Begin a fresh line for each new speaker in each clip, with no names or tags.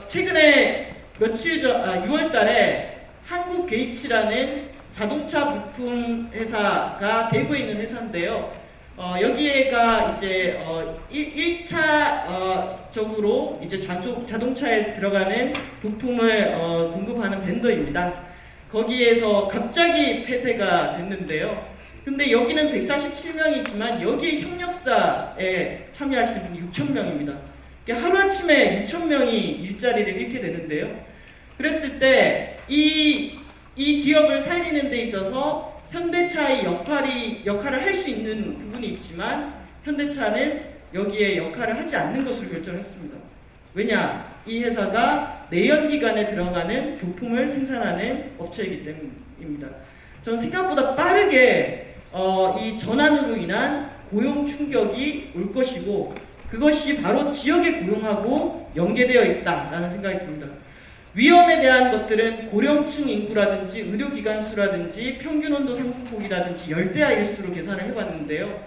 최근에 며칠 전, 6월 달에 한국 게이츠라는 자동차 부품 회사가 대구에 있는 회사인데요. 여기에가 이제 1차 적으로 이제 자동차에 들어가는 부품을 공급하는 벤더입니다. 거기에서 갑자기 폐쇄가 됐는데요. 근데 여기는 147명이지만 여기 협력사에 참여하시는 분이 6,000명입니다. 하루아침에 6,000명이 일자리를 잃게 되는데요. 그랬을 때 이 기업을 살리는 데 있어서 현대차의 역할을 할 수 있는 부분이 있지만 현대차는 여기에 역할을 하지 않는 것을 결정했습니다. 왜냐? 이 회사가 내연기관에 들어가는 부품을 생산하는 업체이기 때문입니다. 저는 생각보다 빠르게 이 전환으로 인한 고용 충격이 올 것이고 그것이 바로 지역의 고용하고 연계되어 있다라는 생각이 듭니다. 위험에 대한 것들은 고령층 인구라든지 의료기관 수라든지 평균 온도 상승폭이라든지 열대야 일수로 계산을 해봤는데요.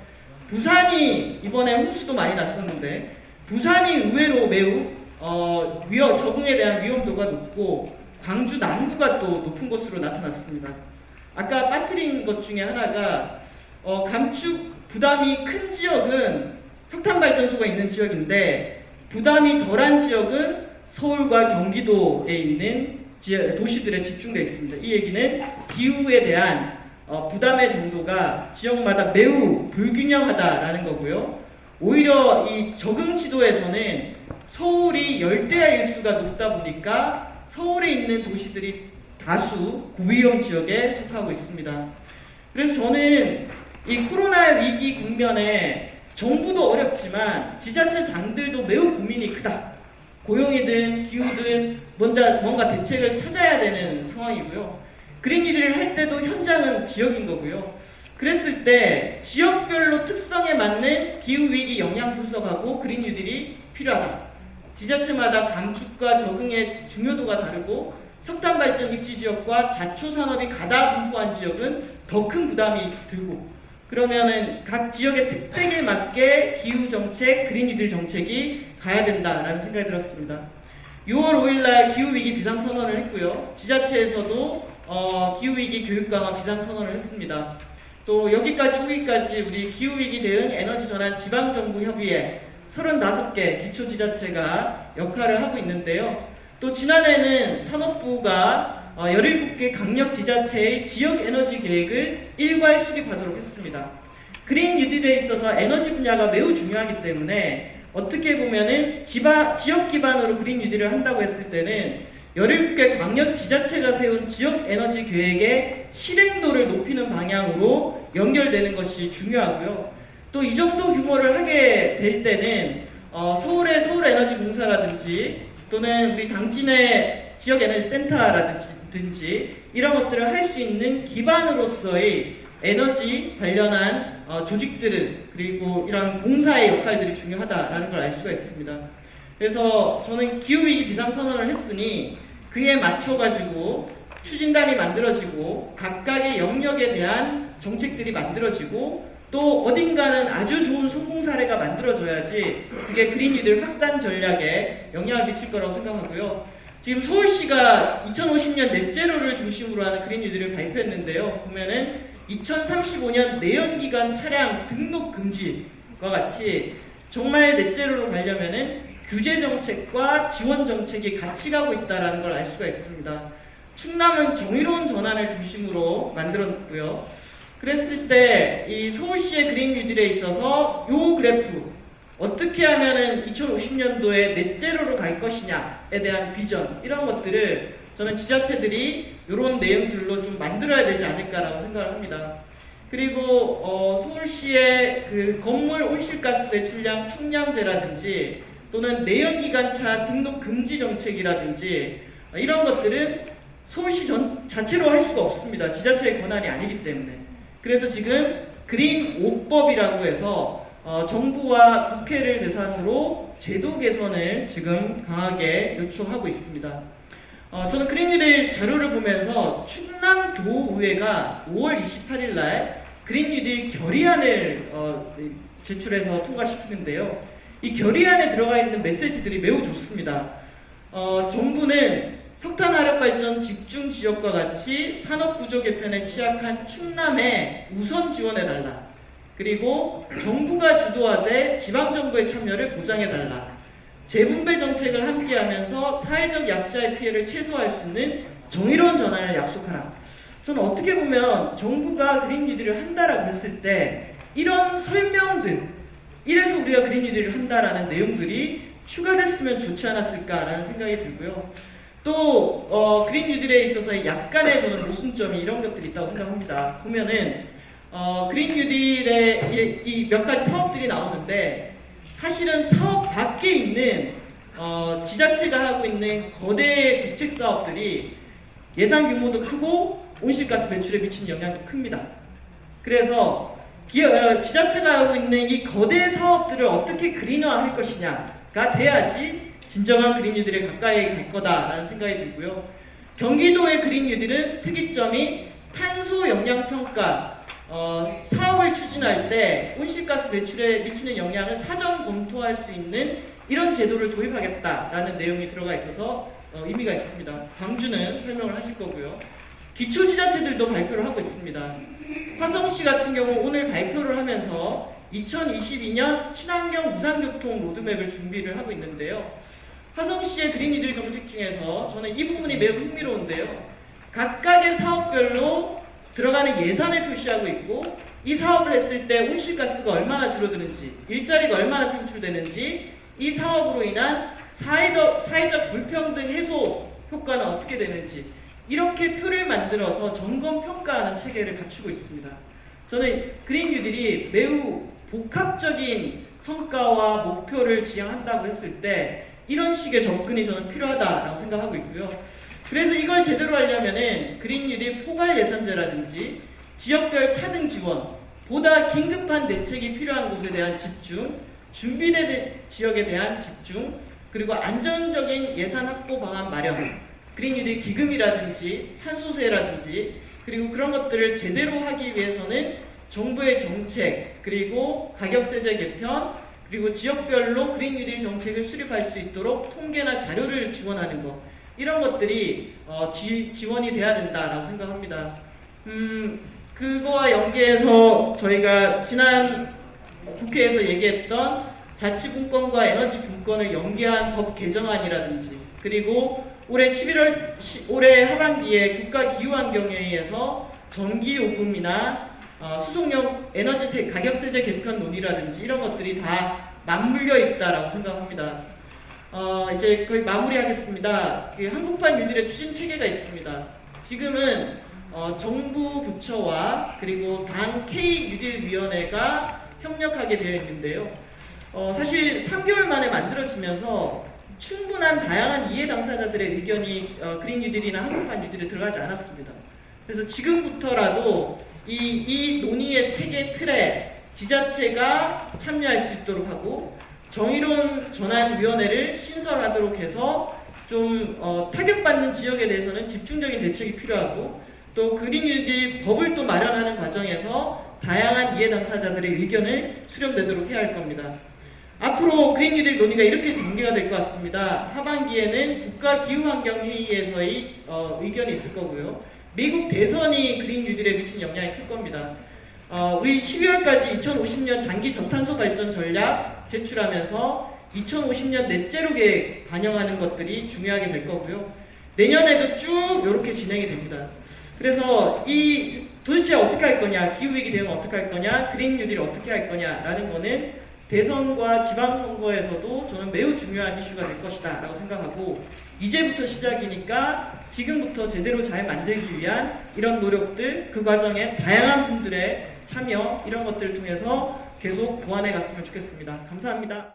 부산이 이번에 홍수도 많이 났었는데 부산이 의외로 매우 적응에 대한 위험도가 높고 광주 남부가 또 높은 것으로 나타났습니다. 아까 빠뜨린 것 중에 하나가 감축 부담이 큰 지역은 석탄발전소가 있는 지역인데 부담이 덜한 지역은 서울과 경기도에 있는 도시들에 집중되어 있습니다. 이 얘기는 기후에 대한 부담의 정도가 지역마다 매우 불균형하다라는 거고요. 오히려 이 적응 지도에서는 서울이 열대야 일수가 높다 보니까 서울에 있는 도시들이 다수 고위험 지역에 속하고 있습니다. 그래서 저는 이 코로나 위기 국면에 정부도 어렵지만 지자체장들도 매우 고민이 크다. 고용이든 기후든 뭔가 대책을 찾아야 되는 상황이고요. 그린뉴딜을 할 때도 현장은 지역인 거고요. 그랬을 때 지역별로 특성에 맞는 기후위기 영향 분석하고 그린뉴딜이 필요하다. 지자체마다 감축과 적응의 중요도가 다르고 석탄발전 입지 지역과 자초산업이 가다 분포한 지역은 더 큰 부담이 들고 그러면은 각 지역의 특색에 맞게 기후정책, 그린뉴딜 정책이 가야 된다라는 생각이 들었습니다. 6월 5일날 기후위기 비상선언을 했고요. 지자체에서도 기후위기 교육강화 비상선언을 했습니다. 또 여기까지 오기까지 우리 기후위기 대응 에너지전환 지방정부협의회 35개 기초지자체가 역할을 하고 있는데요. 또 지난해는 산업부가 17개 강력지자체의 지역에너지 계획을 일괄 수립하도록 했습니다. 그린 뉴딜에 있어서 에너지 분야가 매우 중요하기 때문에 어떻게 보면은 지역 기반으로 그린 뉴딜을 한다고 했을 때는 17개 강력지자체가 세운 지역에너지 계획의 실행도를 높이는 방향으로 연결되는 것이 중요하고요. 또 이 정도 규모를 하게 될 때는 서울의 서울에너지공사라든지 또는 우리 당진의 지역에너지센터라든지 이런 것들을 할 수 있는 기반으로서의 에너지 관련한 조직들을 그리고 이런 공사의 역할들이 중요하다라는 걸 알 수가 있습니다. 그래서 저는 기후위기 비상선언을 했으니 그에 맞춰가지고 추진단이 만들어지고 각각의 영역에 대한 정책들이 만들어지고 또 어딘가는 아주 좋은 성공 사례가 만들어져야지 그게 그린뉴딜 확산 전략에 영향을 미칠 거라고 생각하고요. 지금 서울시가 2050년 넷제로를 중심으로 하는 그린뉴딜을 발표했는데요. 보면은 2035년 내연기관 차량 등록 금지와 같이 정말 넷제로로 가려면은 규제 정책과 지원 정책이 같이 가고 있다는 걸 알 수가 있습니다. 충남은 정의로운 전환을 중심으로 만들었고요. 그랬을 때 이 서울시의 그린 뉴딜에 있어서 요 그래프 어떻게 하면은 2050년도에 넷제로로 갈 것이냐에 대한 비전 이런 것들을 저는 지자체들이 이런 내용들로 좀 만들어야 되지 않을까라고 생각을 합니다. 그리고 서울시의 그 건물 온실가스 배출량 총량제라든지 또는 내연기관차 등록 금지 정책이라든지 이런 것들은 서울시 자체로 할 수가 없습니다. 지자체의 권한이 아니기 때문에. 그래서 지금 그린 5법이라고 해서 정부와 국회를 대상으로 제도 개선을 지금 강하게 요청하고 있습니다. 저는 그린뉴딜 자료를 보면서 충남도의회가 5월 28일 날 그린뉴딜 결의안을 제출해서 통과시키는데요. 이 결의안에 들어가 있는 메시지들이 매우 좋습니다. 정부는 석탄화력발전 집중 지역과 같이 산업구조 개편에 취약한 충남에 우선 지원해달라. 그리고 정부가 주도하되 지방정부의 참여를 보장해달라. 재분배 정책을 함께하면서 사회적 약자의 피해를 최소화할 수 있는 정의로운 전환을 약속하라. 저는 어떻게 보면 정부가 그린 뉴딜을 한다라고 했을 때 이런 설명들, 이래서 우리가 그린 뉴딜을 한다라는 내용들이 추가됐으면 좋지 않았을까라는 생각이 들고요. 또 그린 뉴딜에 있어서 약간의 저는 모순점이 이런 것들이 있다고 생각합니다. 보면은 그린 뉴딜에 이 몇 가지 사업들이 나오는데 사실은 사업 밖에 있는 지자체가 하고 있는 거대 국책 사업들이 예산 규모도 크고 온실가스 배출에 미치는 영향도 큽니다. 그래서 지자체가 하고 있는 이 거대 사업들을 어떻게 그린화할 것이냐가 돼야지 진정한 그린 뉴딜에 가까이 갈 거다라는 생각이 들고요. 경기도의 그린 뉴딜은 특이점이 탄소 영향 평가, 사업을 추진할 때 온실가스 배출에 미치는 영향을 사전 검토할 수 있는 이런 제도를 도입하겠다라는 내용이 들어가 있어서 의미가 있습니다. 광주는 설명을 하실 거고요. 기초지자체들도 발표를 하고 있습니다. 화성시 같은 경우 오늘 발표를 하면서 2022년 친환경 무상교통 로드맵을 준비를 하고 있는데요. 화성시의 그린 뉴딜 정책 중에서 저는 이 부분이 매우 흥미로운데요. 각각의 사업별로 들어가는 예산을 표시하고 있고 이 사업을 했을 때 온실가스가 얼마나 줄어드는지, 일자리가 얼마나 창출되는지, 이 사업으로 인한 사회적 불평등 해소 효과는 어떻게 되는지 이렇게 표를 만들어서 점검 평가하는 체계를 갖추고 있습니다. 저는 그린 뉴딜이 매우 복합적인 성과와 목표를 지향한다고 했을 때 이런 식의 접근이 저는 필요하다라고 생각하고 있고요. 그래서 이걸 제대로 하려면은 그린 뉴딜 포괄 예산제라든지 지역별 차등 지원, 보다 긴급한 대책이 필요한 곳에 대한 집중, 준비된 지역에 대한 집중, 그리고 안정적인 예산 확보 방안 마련, 그린 뉴딜 기금이라든지 탄소세라든지 그리고 그런 것들을 제대로 하기 위해서는 정부의 정책, 그리고 가격세제 개편, 그리고 지역별로 그린 뉴딜 정책을 수립할 수 있도록 통계나 자료를 지원하는 것, 이런 것들이 지원이 돼야 된다라고 생각합니다. 그거와 연계해서 저희가 지난 국회에서 얘기했던 자치분권과 에너지분권을 연계한 법 개정안이라든지 그리고 올해 하반기에 국가기후환경회의에서 전기요금이나 수송용 에너지 가격세제 개편 논의라든지 이런 것들이 다 맞물려 있다라고 생각합니다. 이제 거의 마무리하겠습니다. 그 한국판 뉴딜의 추진 체계가 있습니다. 지금은 정부 부처와 그리고 당 K 뉴딜위원회가 협력하게 되어 있는데요. 사실 3개월 만에 만들어지면서 충분한 다양한 이해 당사자들의 의견이 그린 뉴딜이나 한국판 뉴딜에 들어가지 않았습니다. 그래서 지금부터라도 이 논의의 체계 틀에 지자체가 참여할 수 있도록 하고 정의로운 전환위원회를 신설하도록 해서 좀 타격받는 지역에 대해서는 집중적인 대책이 필요하고 또 그린 뉴딜 법을 또 마련하는 과정에서 다양한 이해 당사자들의 의견을 수렴되도록 해야 할 겁니다. 앞으로 그린 뉴딜 논의가 이렇게 전개가 될 것 같습니다. 하반기에는 국가기후환경회의에서의 의견이 있을 거고요. 미국 대선이 그린 뉴딜에 미친 영향이 클 겁니다. 우리 12월까지 2050년 장기 저탄소 발전 전략 제출하면서 2050년 넷제로 계획 반영하는 것들이 중요하게 될 거고요. 내년에도 쭉 이렇게 진행이 됩니다. 그래서 도대체 어떻게 할 거냐, 기후위기 대응 어떻게 할 거냐, 그린 뉴딜 어떻게 할 거냐라는 거는 대선과 지방선거에서도 저는 매우 중요한 이슈가 될 것이다 라고 생각하고 이제부터 시작이니까 지금부터 제대로 잘 만들기 위한 이런 노력들, 그 과정에 다양한 분들의 참여 이런 것들을 통해서 계속 보완해 갔으면 좋겠습니다. 감사합니다.